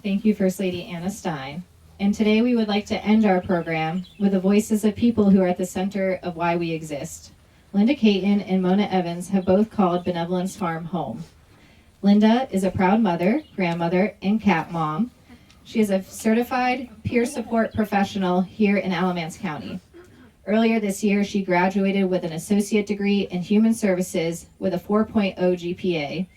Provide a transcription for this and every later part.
Thank you, First Lady Anna Stein. And today we would like to end our program with the voices of people who are at the center of why we exist. Linda Caton and Mona Evans have both called Benevolence Farm home. Linda is a proud mother, grandmother, and cat mom. She is a certified peer support professional here in Alamance County. Earlier this year, she graduated with an associate degree in human services with a 4.0 GPA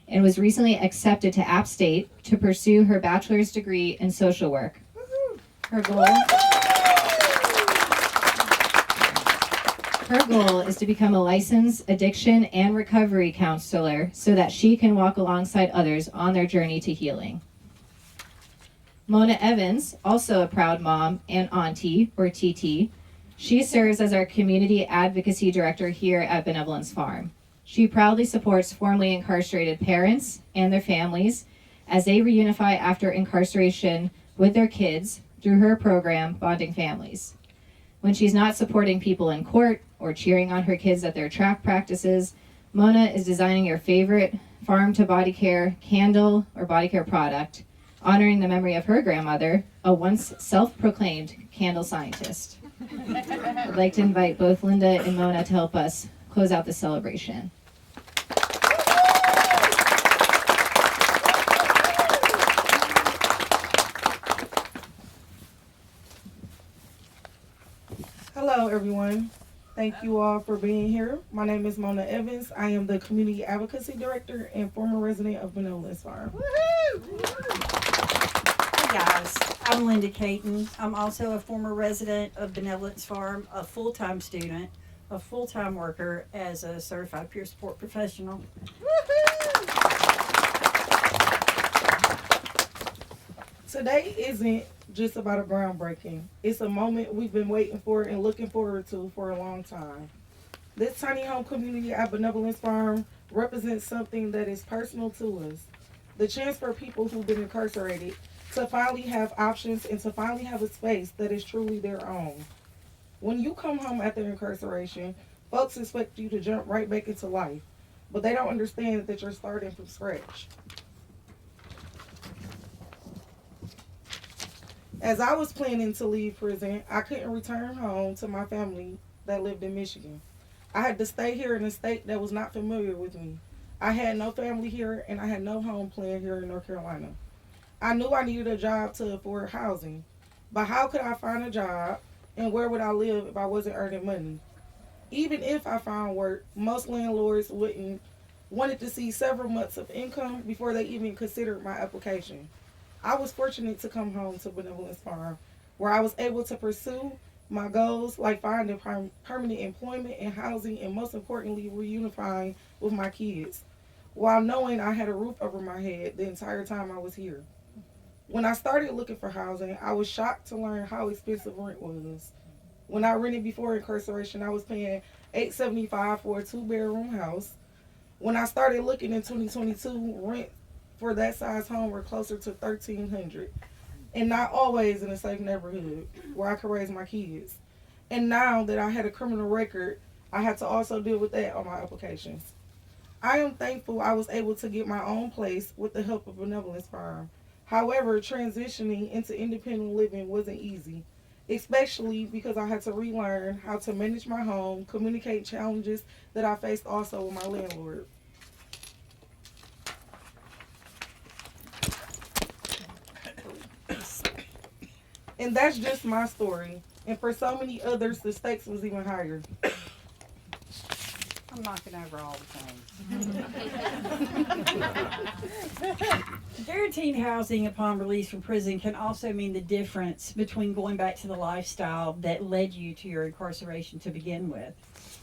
and was recently accepted to App State to pursue her bachelor's degree in social work. Her goal is to become a licensed addiction and recovery counselor so that she can walk alongside others on their journey to healing. Mona Evans, also a proud mom and auntie, or TT, she serves as our community advocacy director here at Benevolence Farm. She proudly supports formerly incarcerated parents and their families as they reunify after incarceration with their kids through her program, Bonding Families. When she's not supporting people in court or cheering on her kids at their track practices, Mona is designing your favorite farm to body care candle or body care product, honoring the memory of her grandmother, a once self-proclaimed candle scientist. I'd like to invite both Linda and Mona to help us close out the celebration. Hello, everyone. Thank you all for being here. My name is Mona Evans. I am the Community Advocacy Director and former resident of Benevolence Farm. Hey guys, I'm Linda Caton. I'm also a former resident of Benevolence Farm, a full-time student, a full-time worker as a certified peer support professional. Today isn't just about a groundbreaking. It's a moment we've been waiting for and looking forward to for a long time. This tiny home community at Benevolence Farm represents something that is personal to us. The chance for people who've been incarcerated to finally have options and to finally have a space that is truly their own. When you come home after incarceration, folks expect you to jump right back into life, but they don't understand that you're starting from scratch. As I was planning to leave prison, I couldn't return home to my family that lived in Michigan. I had to stay here in a state that was not familiar with me. I had no family here and I had no home plan here in North Carolina. I knew I needed a job to afford housing, but how could I find a job and where would I live if I wasn't earning money? Even if I found work, most landlords wanted to see several months of income before they even considered my application. I was fortunate to come home to Benevolence Farm, where I was able to pursue my goals like finding permanent employment and housing, and most importantly, reunifying with my kids, while knowing I had a roof over my head the entire time I was here. When I started looking for housing, I was shocked to learn how expensive rent was. When I rented before incarceration, I was paying $875 for a 2-bedroom house. When I started looking in 2022, rent for that size home were closer to $1,300, and not always in a safe neighborhood where I could raise my kids. And now that I had a criminal record, I had to also deal with that on my applications. I am thankful I was able to get my own place with the help of Benevolence Farm. However, transitioning into independent living wasn't easy, especially because I had to relearn how to manage my home, communicate challenges that I faced also with my landlord. And that's just my story. And for so many others, the stakes was even higher. I'm knocking over all the things. Guaranteed housing upon release from prison can also mean the difference between going back to the lifestyle that led you to your incarceration to begin with.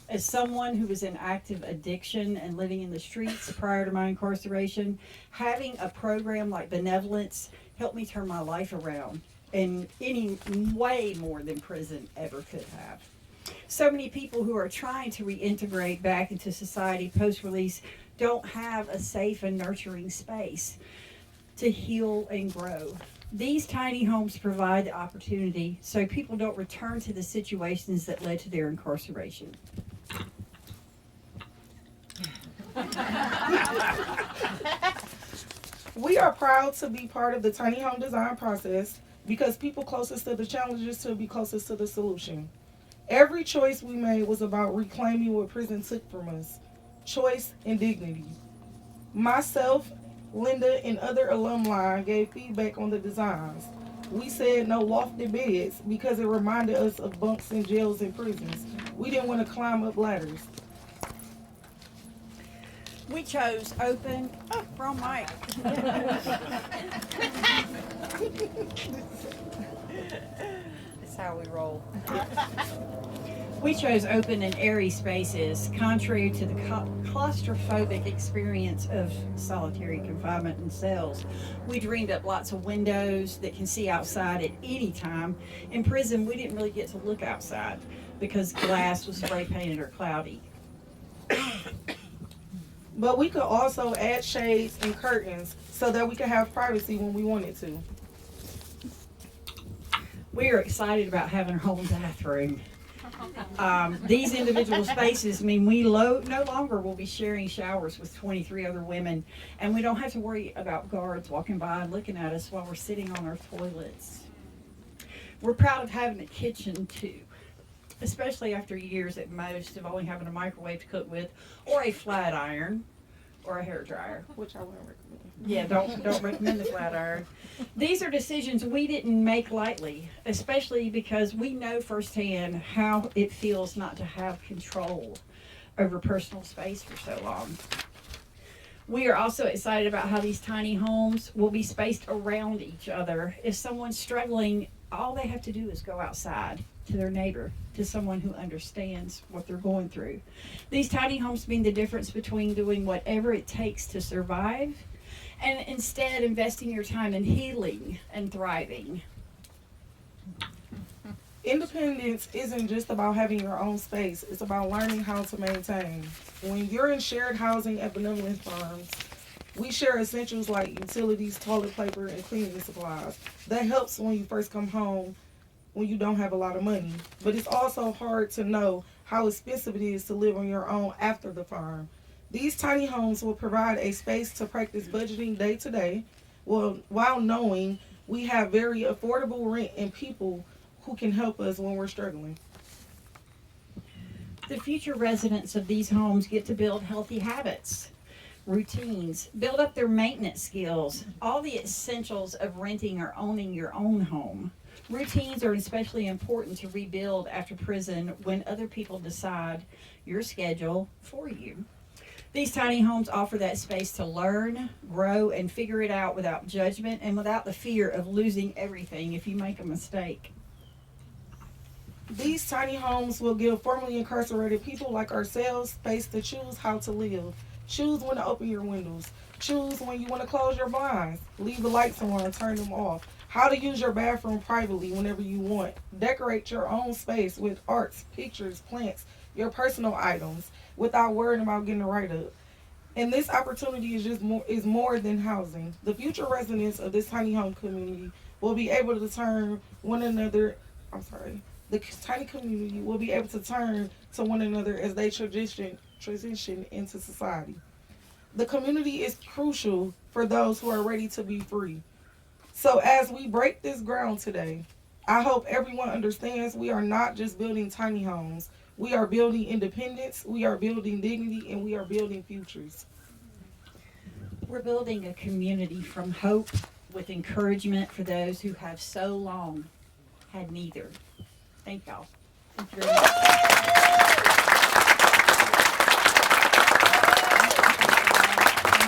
As someone who was in active addiction and living in the streets prior to my incarceration, having a program like Benevolence helped me turn my life around, and any way more than prison ever could have. So many people who are trying to reintegrate back into society post-release don't have a safe and nurturing space to heal and grow. These tiny homes provide the opportunity so people don't return to the situations that led to their incarceration. We are proud to be part of the tiny home design process because people closest to the challenges to be closest to the solution. Every choice we made was about reclaiming what prison took from us: choice and dignity. Myself, Linda, and other alumni gave feedback on the designs. We said no lofted beds because it reminded us of bunks in jails and prisons. We didn't want to climb up ladders. We chose open. Oh, wrong mic. That's how we roll. We chose open and airy spaces, contrary to the claustrophobic experience of solitary confinement in cells. We dreamed up lots of windows that can see outside at any time. In prison, we didn't really get to look outside because glass was spray painted or cloudy. But we could also add shades and curtains so that we could have privacy when we wanted to. We are excited about having our own bathroom. These individual spaces mean we no longer will be sharing showers with 23 other women, and we don't have to worry about guards walking by and looking at us while we're sitting on our toilets. We're proud of having a kitchen too, especially after years at most of only having a microwave to cook with, or a flat iron, or a hair dryer. Which I wouldn't recommend. Yeah, don't recommend the flat iron. These are decisions we didn't make lightly, especially because we know firsthand how it feels not to have control over personal space for so long. We are also excited about how these tiny homes will be spaced around each other. If someone's struggling, all they have to do is go outside to their neighbor, to someone who understands what they're going through. These tiny homes mean the difference between doing whatever it takes to survive and instead investing your time in healing and thriving. Independence isn't just about having your own space, it's about learning how to maintain. When you're in shared housing at Benevolence farms, we share essentials like utilities, toilet paper, and cleaning supplies. That helps when you first come home when you don't have a lot of money. But it's also hard to know how expensive it is to live on your own after the farm. These tiny homes will provide a space to practice budgeting day to day, while knowing we have very affordable rent and people who can help us when we're struggling. The future residents of these homes get to build healthy habits, routines, build up their maintenance skills, all the essentials of renting or owning your own home. Routines are especially important to rebuild after prison when other people decide your schedule for you. These tiny homes offer that space to learn, grow, and figure it out without judgment and without the fear of losing everything if you make a mistake. These tiny homes will give formerly incarcerated people like ourselves space to choose how to live. Choose when to open your windows. Choose when you want to close your blinds. Leave the lights on and turn them off. How to use your bathroom privately whenever you want. Decorate your own space with arts, pictures, plants, your personal items without worrying about getting a write-up. And this opportunity is more than housing. The future residents of this tiny home community will be able to turn one another. The tiny community will be able to turn to one another as they transition into society. The community is crucial for those who are ready to be free. So as we break this ground today, I hope everyone understands we are not just building tiny homes. We are building independence, we are building dignity, and we are building futures. We're building a community from hope with encouragement for those who have so long had neither. Thank y'all. Thank you very much.